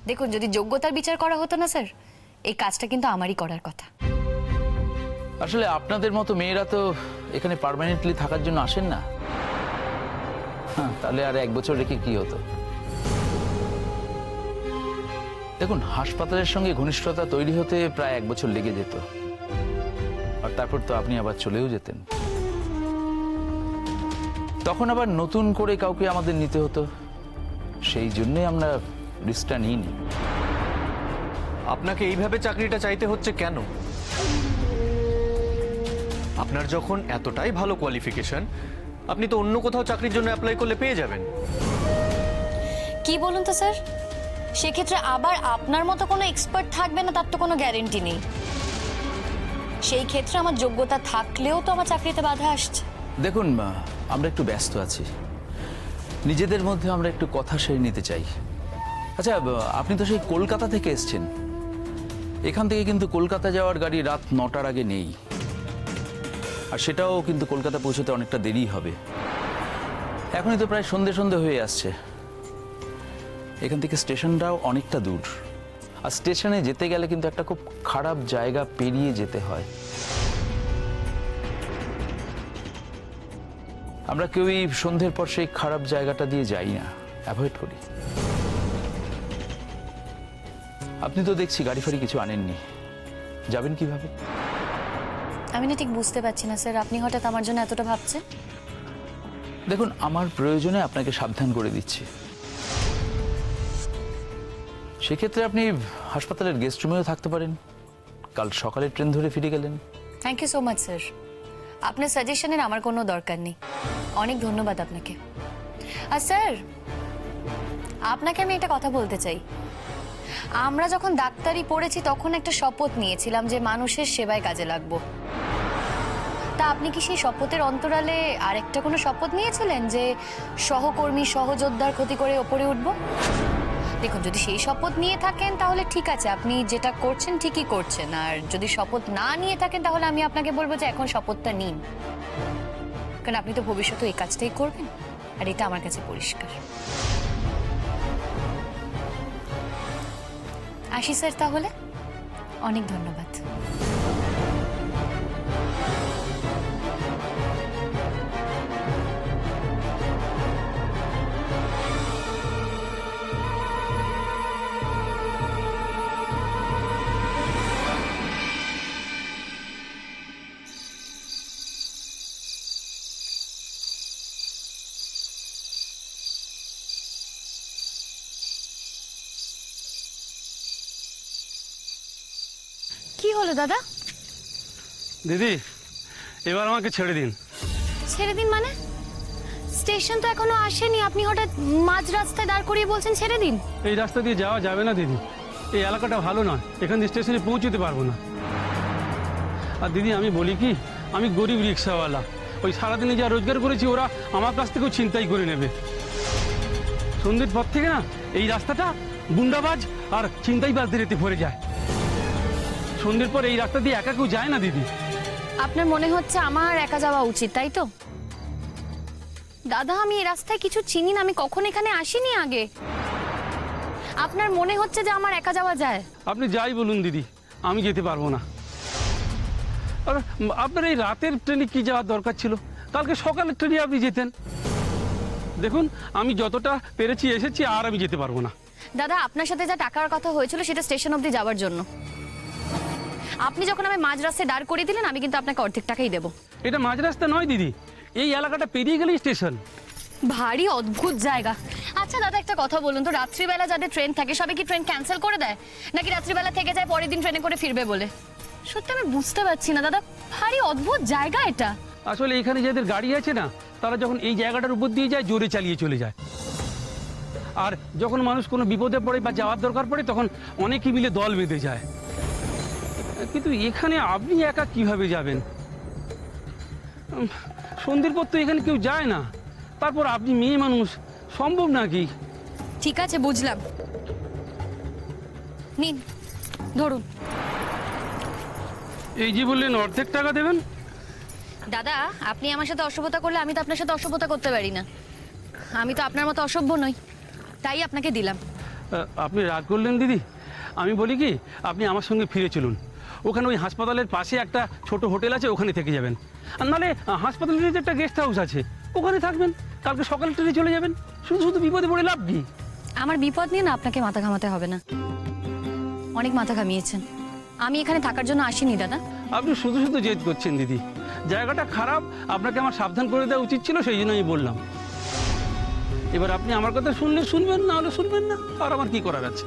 দেখুন, যদি যোগ্যতার বিচার করা হতো না স্যার, এই কাজটা কিন্তু আমারই করার কথা। আসলে আপনাদের মতো মেয়েরা তো এখানে পার্মানেন্টলি থাকার জন্য আসেন না। হ্যাঁ, তাহলে আর 1 বছর রেখে কি হতো? দেখুন, হাসপাতালের সঙ্গে ঘনিষ্ঠতা তৈরি হতে প্রায় 1 বছর লেগে যেত, আর তারপর তো আপনি আবার চলেও যেতেন। তখন আবার নতুন করে কাউকে আমাদের নিতে হতো, সেই জন্যই আমরা রিস্কটা নিইনি। আপনাকে এইভাবে চাকরিটা চাইতে হচ্ছে কেন? আপনার যখন এতটাই ভালো কোয়ালিফিকেশন, আপনি তো অন্য কোথাও চাকরির জন্য অ্যাপ্লাই করলে পেয়ে যাবেন। কি বলুন তো স্যার, সেক্ষেত্রে আবার আপনার মতো কোনো এক্সপার্ট থাকবে না তার তো কোনো গ্যারেন্টি নেই। সেই ক্ষেত্রে আমার যোগ্যতা থাকলেও তো আমার চাকরিতে বাধা আসছে। দেখুন, আমরা একটু ব্যস্ত আছি, নিজেদের মধ্যে আমরা একটু কথা সেরে নিতে চাই। আচ্ছা, আপনি তো সেই কলকাতা থেকে এসছেন, এখান থেকে কিন্তু কলকাতা যাওয়ার গাড়ি রাত 9টার আগে নেই, আর সেটাও কিন্তু কলকাতা পৌঁছতে অনেকটা দেরি হবে। এখনই তো প্রায় সন্ধে সন্ধে হয়ে আসছে, এখান থেকে স্টেশনটাও অনেকটা দূর, আর স্টেশনে যেতে গেলে কিন্তু একটা খুব খারাপ জায়গা পেরিয়ে যেতে হয়। আমরা কেউই সন্ধ্যের পর সেই খারাপ জায়গাটা দিয়ে যাই না, অ্যাভয়েড করি। আপনি তো দেখছি গাড়ি ফাড়ি কিছু আনেননি, যাবেন কিভাবে? আমি না ঠিক বুঝতে পারছি না স্যার, আপনি হঠাৎ আমার জন্য এতটা ভাবছেন। দেখুন, আমার প্রয়োজনে আপনাকে সাবধান করে দিচ্ছি। সেক্ষেত্রে আপনি হাসপাতালের গেস্ট রুমেও থাকতে পারেন, কাল সকালে ট্রেন ধরে ফিরে গেলেন। Thank you so much sir, আপনার সাজেশনের আমার কোনো দরকার নেই, অনেক ধন্যবাদ আপনাকে। আর স্যার, আপনাকে আমি একটা কথা বলতে চাই। আমরা যখন ডাক্তারি পড়েছি তখন একটা শপথ নিয়েছিলাম যে মানুষের সেবায় কাজে লাগবো। তা আপনি কি সেই শপথের অন্তরালে আরেকটা কোনো শপথ নিয়েছিলেন যে সহকর্মী সহযোদ্ধার ক্ষতি করে ওপরে উঠবো? দেখুন, যদি সেই শপথ নিয়ে থাকেন তাহলে ঠিক আছে, আপনি যেটা করছেন ঠিকই করছেন। আর যদি শপথ না নিয়ে থাকেন তাহলে আমি আপনাকে বলবো যে এখন শপথটা নিন, কারণ আপনি তো ভবিষ্যতে এই কাজটাই করবেন, আর এটা আমার কাছে পরিষ্কার। আসি স্যার, তাহলে অনেক ধন্যবাদ। কি হলো দাদা? দিদি, এবার আমাকে ছেড়ে দিন। ছেড়ে দিন মানে? স্টেশন তো এখনো আসেনি, আপনি হঠাৎ মাঝ রাস্তায় দাঁড় করিয়ে বলছেন ছেড়ে দিন। এই রাস্তা দিয়ে যাওয়া যাবে না দিদি, এই এলাকাটা ভালো নয়, এখান থেকে স্টেশনে পৌঁছতে পারবো না। আর দিদি, আমি বলি কি, আমি গরিব রিক্সাওয়ালা, ওই সারাদিনে যা রোজগার করেছি ওরা আমার কাছ থেকেও ছিনতাই করে নেবে। সন্ধ্যের পর থেকে না এই রাস্তাটা গুন্ডাবাজ আর ছিনতাইবাজদের এতে ভরে যায়। সন্ধ্যের পর এই রাস্তা দিয়ে একা কেউ যায় না দিদি। আপনার মনে হচ্ছে আমার একা যাওয়া উচিত, তাই তো? দাদা, আমি এই রাস্তায় কিছু চিনি না, আমি কখন এখানে আসিনি আগে। আপনার মনে হচ্ছে যে আমার একা যাওয়া যায়? আপনি যাই বলুন দিদি, আমি যেতে পারবো না। আর আপনার এই রাতের ট্রেনে কি যাওয়ার দরকার ছিল? কালকে সকালের ট্রেনে আপনি যেতেন। দেখুন, আমি যতটা পেরেছি এসেছি, আর আমি যেতে পারবো না। দাদা, আপনার সাথে যা টাকার কথা হয়েছিল সেটা স্টেশন অবধি যাওয়ার জন্য। আপনি যখন আমি মাঝ রাস্তায় দাঁড় করিয়ে দিলেন, আমি কিন্তু আপনাকে অর্ধেক টাকাই দেবো। এটা মাঝ রাস্তা নয় দিদি, এই এলাকাটা পেরিয়ে গেলেই স্টেশন। ভারী অদ্ভুত জায়গা। আচ্ছা দাদা, একটা কথা বলুন তো, রাত্রিবেলা যাদের ট্রেন থাকে সবাই কি ট্রেন ক্যান্সেল করে দেয়, নাকি রাত্রিবেলা থেকে যায় পরের দিন ট্রেনে করে ফিরবে বলে? সত্যি আমি বুঝতে পারছি না দাদা, ভারী অদ্ভুত জায়গা এটা। আসলে এখানে যাদের গাড়ি আছে না, তারা যখন এই জায়গাটার উপর দিয়ে যায় জোরে চালিয়ে চলে যায়। আর যখন মানুষ কোনো বিপদে পড়ে বা যাওয়ার দরকার পড়ে তখন অনেকেই মিলে দল বেঁধে যায়। কিন্তু এখানে আপনি একা কিভাবে যাবেন? সন্ধ্যের পর তো এখানে কেউ যায় না, তারপর আপনি মেয়ে মানুষ, সম্ভব নাকি? ঠিক আছে, বুঝলাম, নিন ধরুন। এই যে বললেন অর্ধেক টাকা দেবেন। দাদা, আপনি আমার সাথে অসভ্যতা করলে আমি তো আপনার সাথে অসভ্যতা করতে পারি না। আমি তো আপনার মতো অসভ্য নই, তাই আপনাকে দিলাম। আপনি রাগ করলেন দিদি? আমি বলি কি, আপনি আমার সঙ্গে ফিরে চলুন। ওখানে ওই হাসপাতালের পাশে একটা ছোট হোটেল আছে, ওখানে থেকে যাবেন। আর নাহলে হাসপাতালের যে একটা গেস্ট হাউস আছে, ওখানে থাকবেন। কালকে সকালে ট্রেনে চলে যাবেন। শুধু শুধু বিপদে পড়ে লাভ কি? আমার বিপদ নিয়ে না আপনাকে মাথা ঘামাতে হবে না, অনেক মাথা ঘামিয়েছেন। আমি এখানে থাকার জন্য আসিনি দাদা। আপনি শুধু শুধু জেদ করছেন দিদি। জায়গাটা খারাপ, আপনাকে আমার সাবধান করে দেওয়া উচিত ছিল, সেই জন্য আমি বললাম। এবার আপনি আমার কথা শুনলে শুনবেন, না হলে শুনবেন না, আর আমার কি করার আছে?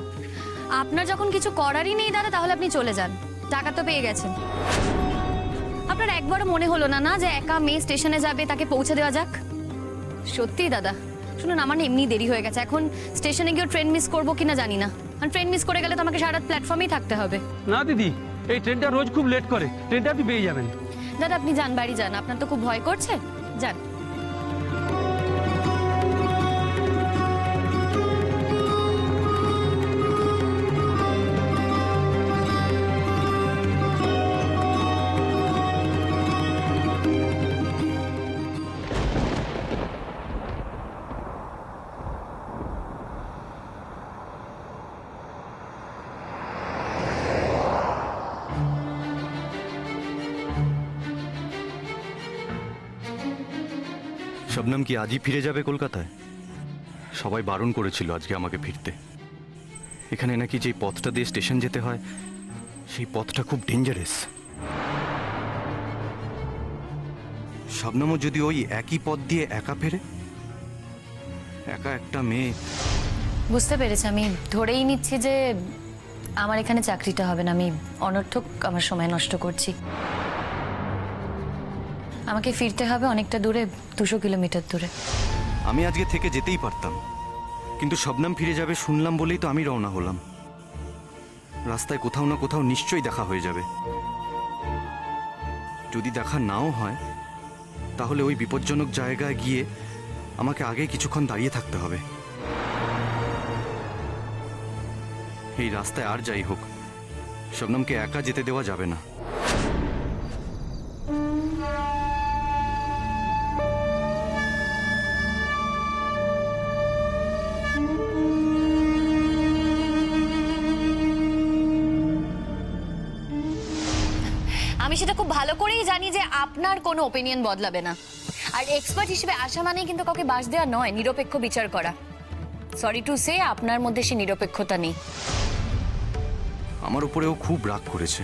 আপনার যখন কিছু করারই নেই দাদা, তাহলে আপনি চলে যান। টাকা তো পেয়ে গেছেন। আপনার একবারও মনে হলো না না যে একা মেয়ে স্টেশনে যাবে, তাকে পৌঁছে দেওয়া যাক? সত্যি দাদা শুনুন, আমার না এমনি দেরি হয়ে গেছে। এখন স্টেশনে গিয়ে ট্রেন মিস করবো কিনা জানি না। আর ট্রেন মিস করে গেলে তো আমাকে সারা রাত প্ল্যাটফর্মেই থাকতে হবে। না দিদি, এই ট্রেনটা রোজ খুব লেট করে। ট্রেনটা আপনি পেয়ে যাবেন। দাদা আপনি যান, বাড়ি যান। আপনার তো খুব ভয় করছে, যান। শবনম কি আজই ফিরে যাবে কলকাতায়? সবাই বারণ করেছিল আজকে আমাকে ফিরতে। এখানে নাকি যে পথটা দিয়ে স্টেশন যেতে হয়, সেই পথটা খুব ডেঞ্জারাস। শবনমও যদি ওই একই পথ দিয়ে একা ফেরে, একা একটা মেয়ে। বুঝতে পেরেছি। আমি ধরেই নিচ্ছি যে আমার এখানে চাকরিটা হবে না। আমি অনর্থক আমার সময় নষ্ট করছি। আমাকে ফিরতে হবে অনেকটা দূরে, 200 কিলোমিটার দূরে। আমি আজকে থেকে যেতেই পারতাম, কিন্তু শবনম ফিরে যাবে শুনলাম বলেই তো আমি রওনা হলাম। রাস্তায় কোথাও না কোথাও নিশ্চয়ই দেখা হয়ে যাবে। যদি দেখা নাও হয়, তাহলে ওই বিপজ্জনক জায়গায় গিয়ে আমাকে আগে কিছুক্ষণ দাঁড়িয়ে থাকতে হবে। এই রাস্তায় আর যাই হোক, শবনমকে একা যেতে দেওয়া যাবে না। আমি সেটা খুব ভালো করেই জানি যে আপনার কোনো ওপিনিয়ন বদলাবে না। আর এক্সপার্ট হিসেবে আসা মানেই কিন্তু কাউকে বাস দেওয়া নয়, নিরপেক্ষ বিচার করা। সরি টু সে, আপনার মধ্যে সে নিরপেক্ষতা নেই। আমার উপরেও খুব রাগ করেছে,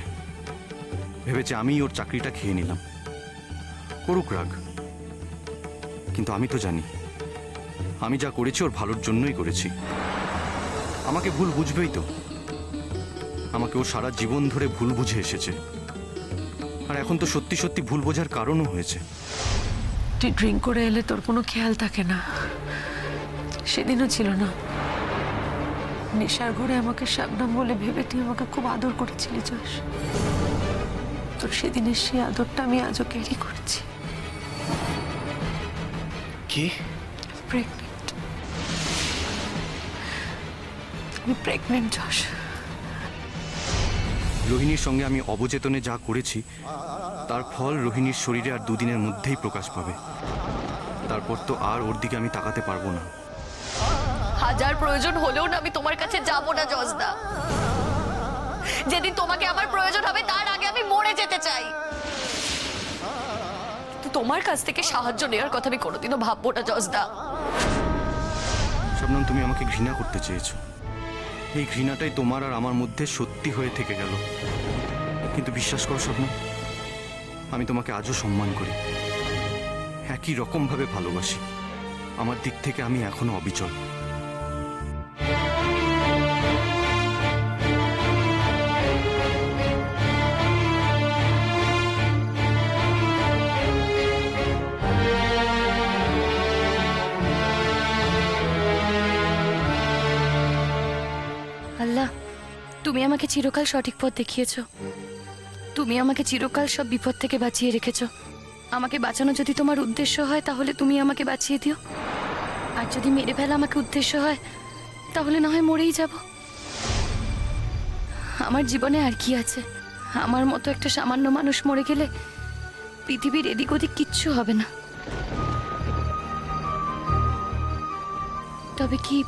ভেবেছে আমিই ওর চাকরিটা খেয়ে নিলাম। করুক রাগ, কিন্তু আমি তো জানি আমি যা করেছি ওর ভালোর জন্যই করেছি। আমাকে ভুল বুঝবেই তো। আমাকে ও সারা জীবন ধরে ভুল বুঝে এসেছে, আর এখন তো সত্যি সত্যি ভুল বোঝার কারণও হয়েছে। তুই ড্রিঙ্ক করে এলে তোর কোনো খেয়াল থাকে না, সেদিনও ছিল না। নেশার ঘরে আমাকে শবনম বলে ভেবে তুই আমাকে খুব আদর করেছিলি যশ। তোর সেদিনের সেই আদরটা আমি আজও ক্যারি করছি। কি? প্রেগনেন্ট। আমি প্রেগনেন্ট যশ। রোহিণীর সঙ্গে আমি অবচেতনে যা করেছি, তার ফল রোহিণীর শরীরে আর দুদিনের মধ্যেই প্রকাশ পাবে। তারপর তো আর ওর দিকে আমি তাকাতে পারবো না। হাজার প্রয়োজন হলেও না আমি তোমার কাছে যাব না জজদা। যেদিন তোমাকে আমার প্রয়োজন হবে তার আগে আমি মরে যেতে চাই। তো তোমার কাছ থেকে সাহায্য নেওয়ার কথা আমি কোনোদিনও ভাববো না জজদা। শবনম, তুমি আমাকে ঘৃণা করতে চেয়েছো। এই ঘৃণাটাই তোমার আর আমার মধ্যে সত্যি হয়ে থেকে গেল। কিন্তু বিশ্বাস করো শবনম, আমি তোমাকে আজও সম্মান করি, একই রকমভাবে ভালোবাসি। আমার দিক থেকে আমি এখনো অবিচল। আল্লাহ, তুমি আমাকে চিরকাল সঠিক পথ দেখিয়েছো। তুমি আমাকে চিরকাল সব বিপদ থেকে বাঁচিয়ে রেখেছো। আমাকে বাঁচানো যদি তোমার উদ্দেশ্য হয় তাহলে তুমি আমাকে বাঁচিয়ে দিও। আর যদি মেরে ফেলা আমাকে উদ্দেশ্য হয় তাহলে না হয় মরেই যাব। আমার জীবনে আর কি আছে? আমার মতো একটা সামান্য মানুষ মরে গেলে পৃথিবীর এদিক ওদিক কিচ্ছু হবে না। তবে কি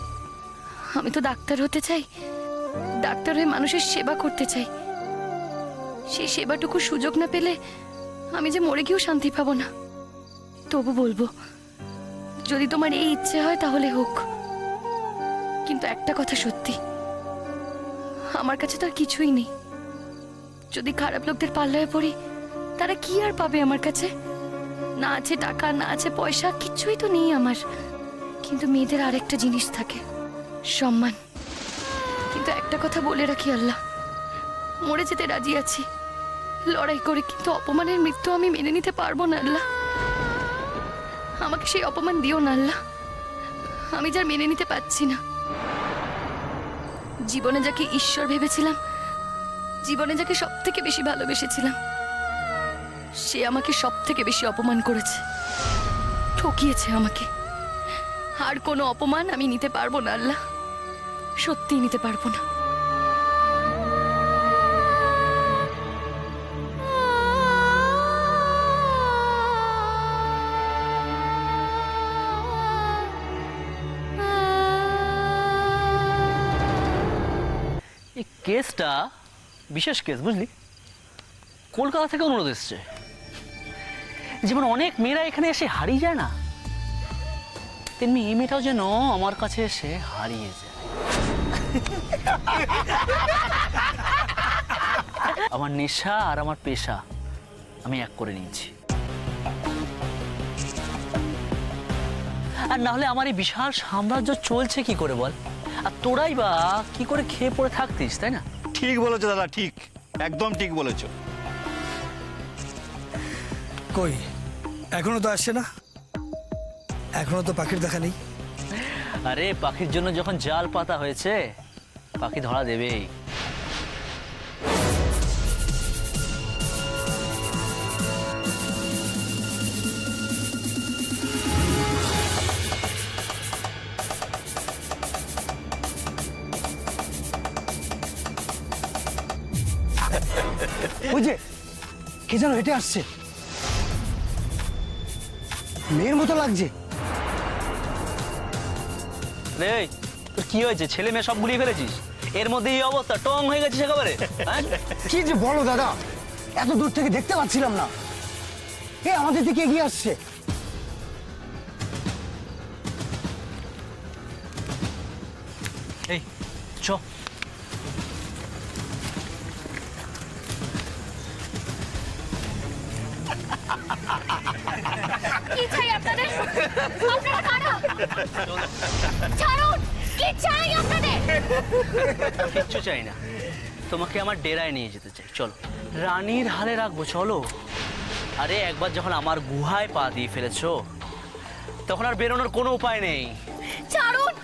আমি তো ডাক্তার হতে চাই, ডাক্তার হয়ে মানুষের সেবা করতে চাই। সেই সেবাটুকু সুযোগ না পেলে আমি যে মরে গিয়েও শান্তি পাবো না। তবু বলবো, যদি তোমার এই ইচ্ছে হয় তাহলে হোক, কিন্তু একটা কথা সত্যি, আমার কাছে তো আর কিছুই নেই। যদি খারাপ লোকদের পাল্লায় পড়ি, তারা কি আর পাবে আমার কাছে? না আছে টাকা, না আছে পয়সা, কিছুই তো নেই আমার। কিন্তু মেয়েদের আরেকটা জিনিস থাকে, সম্মান। কিন্তু একটা কথা বলে রাখি আল্লাহ, মরে যেতে রাজি আছি লড়াই করে, কিন্তু অপমানের মৃত্যু আমি মেনে নিতে পারবো না আল্লাহ। আমাকে সেই অপমান দিও না আল্লাহ, আমি যার মেনে নিতে পারছি না। জীবনে যাকে ঈশ্বর ভেবেছিলাম, জীবনে যাকে সব থেকে বেশি ভালোবেসেছিলাম, সে আমাকে সব থেকে বেশি অপমান করেছে, ঠকিয়েছে আমাকে। আর কোনো অপমান আমি নিতে পারবো না আল্লাহ, সত্যিই নিতে পারবো না। এই কেসটা বিশেষ কেস, বুঝলি? কলকাতা থেকে অনুরোধ এসছে, যেমন অনেক মেয়েরা এখানে এসে হারিয়ে যায় না, তেমনি এই মেয়েটাও যেন আমার কাছে এসে হারিয়ে যায়। আমার নেশা আর আমার পেশা আমি এক করে নিয়েছি। আর না হলে আমার এই বিশাল সাম্রাজ্য চলছে কি করে বল? আর তোরাই বা কি করে খেয়ে পড়ে থাকতিস, তাই না? ঠিক বলেছো দাদা, ঠিক, একদম ঠিক বলেছো। কই এখনো তো আসছে না, এখনো তো পাখির দেখা নেই। আরে পাখির জন্য যখন জাল পাতা হয়েছে, পাখি ধরা দেবেই। ওই যে কে যেন হেঁটে আসছে, মেয়ের মতো লাগছে। রে তোর কি হয়েছে? ছেলে মেয়ে সব গুলিয়ে ফেলেছিস, এর মধ্যে এই অবস্থা, টং হয়ে গেছিস একেবারে। হ্যাঁ? কি যে বলো দাদা, এত দূর থেকে দেখতে পাচ্ছিলাম না, এ আমাদের দিকে এগিয়ে আসছে। এই চ। কি চাই আপনাদের? আপনারা কারা? ছাড়ুন! কি চাই আপনাদের? কিচ্ছু চাই না, তোমাকে আমার ডেরায় নিয়ে যেতে চাই, চলো। রানীর হালে রাখবো, চলো। আরে একবার যখন আমার গুহায় পা দিয়ে ফেলেছো, তখন আর বেরোনোর কোনো উপায় নেই। ছাড়ুন!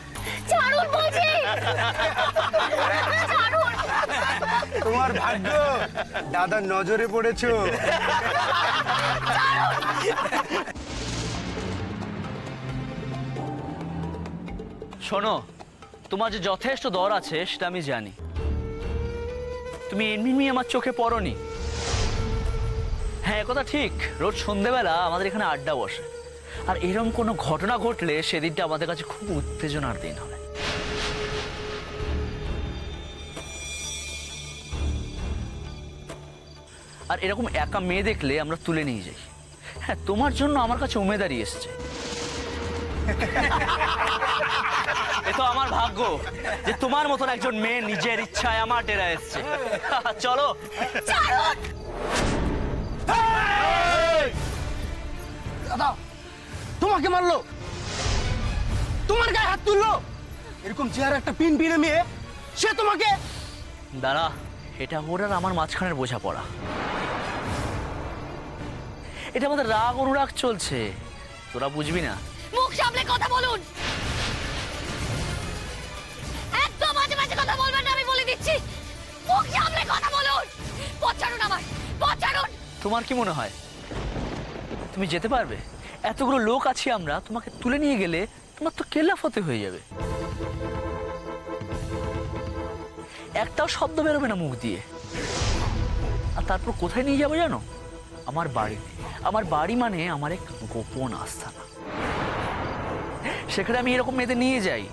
ছাড়ুন বলছি! ছাড়ুন! তোমার ভাগ্য দাদার নজরে পড়েছো। শোনো, তোমার যে যথেষ্ট দর আছে সেটা আমি জানি। তুমি এমনি আমার চোখে পড়োনি। হ্যাঁ, কথা ঠিক, রোজ সন্ধেবেলা আমাদের এখানে আড্ডা বসে, আর এরকম কোনো ঘটনা ঘটলে সেদিনটা আমাদের কাছে খুব উত্তেজনার দিন হয়। আর এরকম একা মেয়ে দেখলে আমরা তুলে নিয়ে যাই। হ্যাঁ, তোমার জন্য আমার কাছে উমেদারি এসেছে। এ তো আমার ভাগ্য যে তোমার মতন একজন মেয়ে নিজের ইচ্ছায় আমার ডেরা এসছে। চলো। দাদা তোমাকে মারলো, তোমার গায়ে হাত তুললো, এরকম চেহারা একটা পিন পিনে মেয়ে, সে তোমাকে। দাঁড়া, এটা ওর আর আমার মাঝখানের বোঝাপড়া। এটা আমাদের রাগ অনুরাগ চলছে, তোরা বুঝবি না। মুখ সামলে কথা বলুন, একদম মাঝে মাঝে কথা বলবেন না, আমি বলে দিচ্ছি। মুখ সামলে কথা বলুন। পথ ছাড়ুন আমার, পথ ছাড়ুন। তোমার কি মনে হয় তুমি যেতে পারবে? এতগুলো লোক আছি আমরা, তোমাকে তুলে নিয়ে গেলে তোমার তো কেল্লাফতে হয়ে যাবে। একটাও শব্দ বেরোবে না মুখ দিয়ে। আর তারপর কোথায় নিয়ে যাবো জানো? আমার বাড়িতে। আমার বাড়ি মানে আমার এক গোপন আস্থানা, সেখানে আমি এরকম মেয়েদের নিয়ে যাই।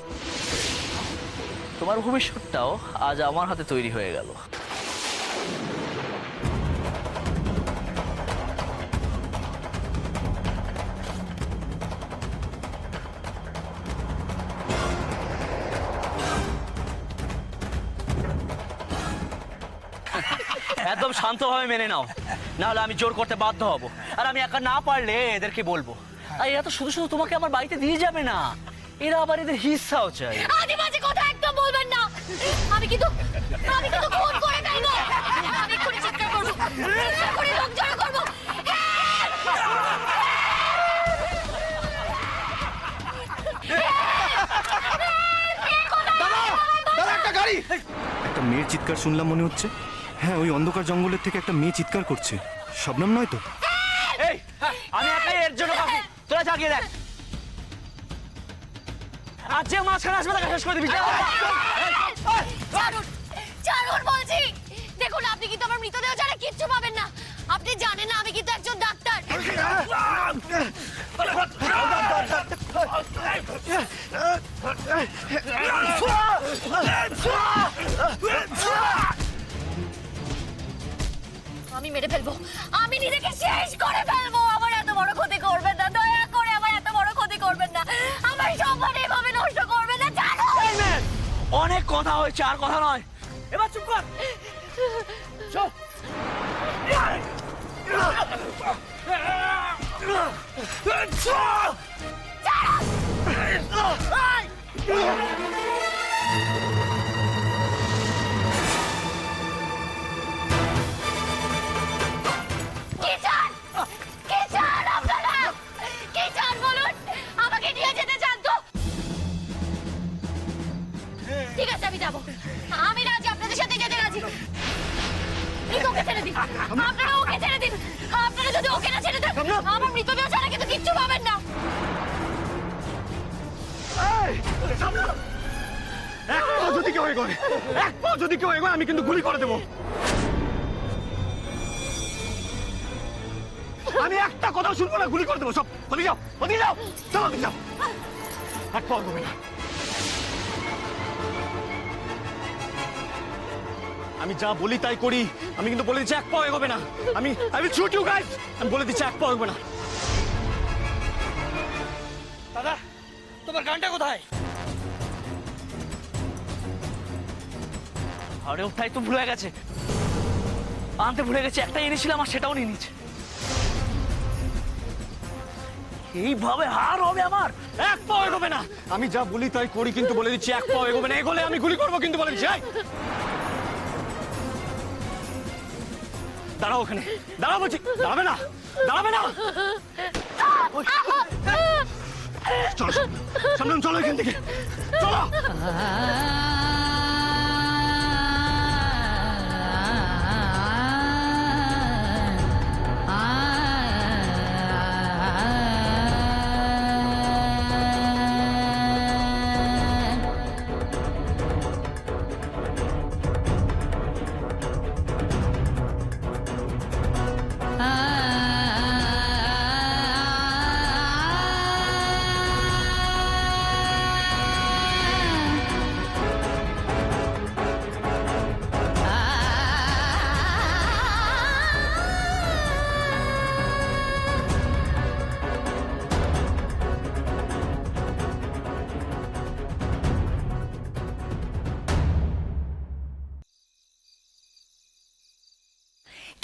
তোমার ভবিষ্যৎটাও আজ আমার হাতে তৈরি হয়ে গেল। একদম শান্তভাবে মেনে নাও, না হলে আমি জোর করতে বাধ্য হব। আর আমি একা না পারলে এদেরকে বলবো। আর এরা তো শুধু শুধু তোমাকে আমার বাড়িতে দিয়ে যাবে না, এরা আবার এদের হিস্সাও চাই। আজে বাজে কথা একদম বলবেন না। আমি কিন্তু খুন করে ফেলবো। আমি এক্ষুনি চিৎকার করবো, চিৎকার করে লোক জড়ো করবো। দাদা একটা গাড়ি। একটা মেয়ের চিৎকার শুনলাম মনে হচ্ছে। হ্যাঁ, ওই অন্ধকার জঙ্গলের থেকে একটা মেয়ে চিৎকার করছে। শবনম নয় তো? এই, আমি একাই এর জন্য কাউকে, তোরা জাগিয়ে দেখ। আর যে মাঝখানে আসবে তাকে শেষ করে দিবি। ছাড়ুন, ছাড়ুন বলছি। দেখুন, আপনি কিন্তু আমার মৃতদেহ ছাড়া কিচ্ছু পাবেন না। আপনি জানেন না আমি কিন্তু একজন ডাক্তার। আমি মেরে ফেলবো, আমি নিজেকে শেষ করে ফেলবো। আমার এত বড় ক্ষতি করবেন না, দয়া করে আমার এত বড় ক্ষতি করবেন না। আমার সম্মান এভাবে নষ্ট করবেন না, জানো? অনেক কথা হয়েছে, আর কথা নয়। এবার চুপ কর। চল। কি চান? কি চান আপনারা? কি চান বলুন? আমাকে নিয়ে যেতে চান তো? ঠিক আছে, আমি যাবো। আমি রাজি, আপনাদের সাথে যেতে রাজি। কিন্তু ওকে ছেড়ে দিন। আপনারা ওকে ছেড়ে দিন। আপনারা যদি ওকে না ছেড়ে দেন, আমার মৃতদেহ ছাড়া কিন্তু কিচ্ছু পাবেন না। এক পা যদি কেউ এগোয়, এক পা যদি কেউ এগোয়, আমি কিন্তু গুলি করে দেবো। আমি একটা কথা শুনবো না, গুলি করে দেবো সব। ওদিকে যাও, ওদিকে যাও, চলো ওদিকে যাও। এক পা এগোবে না। আমি যা বলি তাই করি। আমি কিন্তু বলে দিচ্ছি এক পা এগোবে না। আমি উইল শুট ইউ গাইস। আমি বলে দিচ্ছি এক পা এগোবে না। দাদা, তোমার গানটা কোথায়? আরে ওটাই তো ভুলে গেছে, আনতে ভুলে গেছে। একটাই এনেছিলাম আর সেটাও নিয়ে নিচ্ছে। এইভাবে হার হবে আমার? এক পা এগোবে না। আমি যা বলি তাই করি, কিন্তু বলে দিচ্ছি এক পা এগোবে না। এগোলে আমি গুলি করবো, কিন্তু বলে দিচ্ছি। এই, দাঁড়াও ওখানে, দাঁড়াও বলছি। দাঁড়াবে না, দাঁড়াবে না। চলো সামনে, চলো এখান থেকে, চলো।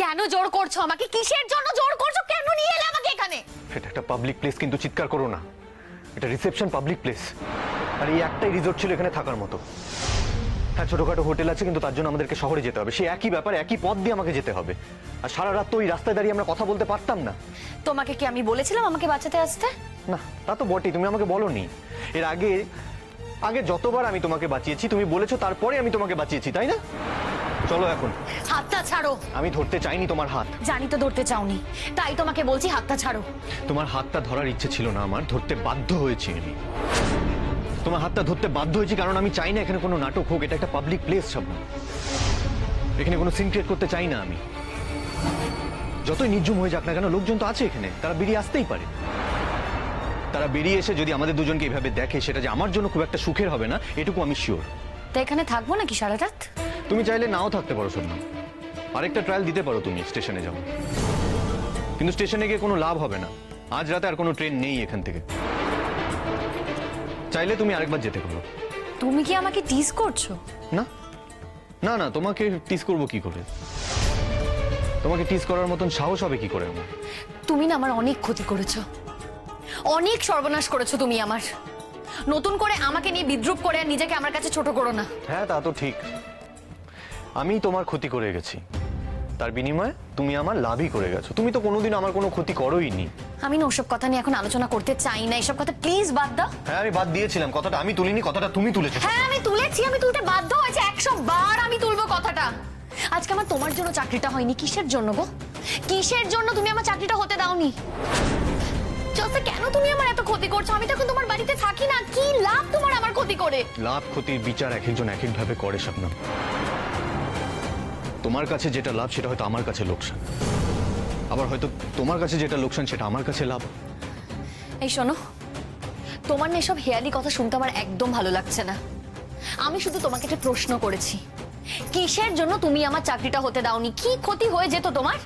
কেন জোর করছো আমাকে? কিসের জন্য জোর করছো? কেন নিয়ে এলে আমাকে এখানে? এটা একটা পাবলিক প্লেস, কিন্তু চিৎকার করো না। এটা রিসেপশন পাবলিক প্লেস, আর এই একটাই রিসোর্ট ছিল এখানে থাকার মতো। হ্যাঁ, ছোটখাটো হোটেল আছে, কিন্তু তার জন্য আমাদেরকে শহরে যেতে হবে। সেই একই ব্যাপার, একই পথ দিয়ে আমাকে যেতে হবে। আর সারা রাত তো ওই রাস্তায় দাঁড়িয়ে আমরা কথা বলতে পারতাম না। তোমাকে কি আমি বলেছিলাম আমাকে বাঁচাতে আসতে? না, তা তো বটেই, তুমি আমাকে বলোনি। এর আগে আগে যতবার আমি তোমাকে বাঁচিয়েছি তুমি বলেছো, তারপরে আমি তোমাকে বাঁচিয়েছি, তাই না? চলো এখন। হাতটা ছাড়ো। আমি ধরতে চাইনি তোমার হাত। জানি তো ধরতে চাওনি, তাই তোমাকে বলছি হাতটা ছাড়ো। তোমার হাতটা ধরার ইচ্ছে ছিল না আমার, ধরতে বাধ্য হয়েছি আমি। তোমার হাতটা ধরতে বাধ্য হয়েছি কারণ আমি চাই না এখানে কোনো নাটক হোক। এটা একটা পাবলিক প্লেস শবনম, এখানে কোনো সিন ক্রিয়েট করতে চাই না আমি। যতই নির্জুম হয়ে যাক না কেন, লোকজন তো আছে এখানে, তারা বেরিয়ে আসতেই পারে। তারা বেরিয়ে এসে যদি আমাদের দুজনকে এভাবে দেখে, সেটা যে আমার জন্য খুব একটা সুখের হবে না, এটুকু আমি শিওর। তা এখানে থাকবো নাকি সারা রাত? তুমি চাইলে নাও থাকতে পারো শোনা, আরেকটা ট্রায়াল দিতে পারো, তুমি স্টেশনে যাও। কিন্তু স্টেশনে গিয়ে কোনো লাভ হবে না, আজ রাতে আর কোনো ট্রেন নেই এখান থেকে। চাইলে তুমি আরেকবার যেতে পারো। তুমি কি আমাকে টিজ করছো? না না না, তোমাকে টিজ করবো কি করে? তোমাকে টিজ করার মতন সাহস হবে কি করে আমার? তুমি না আমার অনেক ক্ষতি করেছো, অনেক সর্বনাশ করেছো তুমি আমার। নতুন করে আমাকে নিয়ে বিদ্রুপ করে আর নিজেকে আমার কাছে ছোট করো না। হ্যাঁ তা তো ঠিক, আমি তোমার ক্ষতি করে গেছি, তার বিনিময়ে তুমি আমার লাভই করে গেছো। তুমি তো কোনোদিন আমার কোনো ক্ষতি করোই নি। আমি না ওসব কথা নিয়ে এখন আলোচনা করতে চাই না, এসব কথা প্লিজ বাদ দাও। হ্যাঁ আমি বাদ দিয়েছিলাম, কথাটা আমি তুলিনি, কথাটা তুমি তুলেছো। হ্যাঁ আমি তুলেছি, আমি তুলতে বাধ্য হয়েছে, 100 বার আমি তুলবো কথাটা। আজকে আমার তোমার জন্য চাকরিটা হয়নি, কিসের জন্য গো? কিসের জন্য তুমি আমার চাকরিটা হতে দাওনি? জলসা, কেন তুমি আমার এত ক্ষতি করছো? আমি তো এখন তোমার বাড়িতে থাকি না, কি লাভ তোমার আমার ক্ষতি করে? লাভ ক্ষতির বিচার এক একজন এক একভাবে করে শবনম। তোমার কাছে যেটা লাভ সেটা হয়তো আমার কাছে লোকসান, আবার হয়তো তোমার কাছে যেটা লোকসান সেটা আমার কাছে লাভ। এই শোনো, তোমার না এসব হেয়ালি কথা শুনতে আমার একদম ভালো লাগছে না। আমি শুধু তোমাকে একটা প্রশ্ন করেছি, কিসের জন্য তুমি আমার চাকরিটা হতে দাওনি? কি ক্ষতি হয়ে যেত তোমার?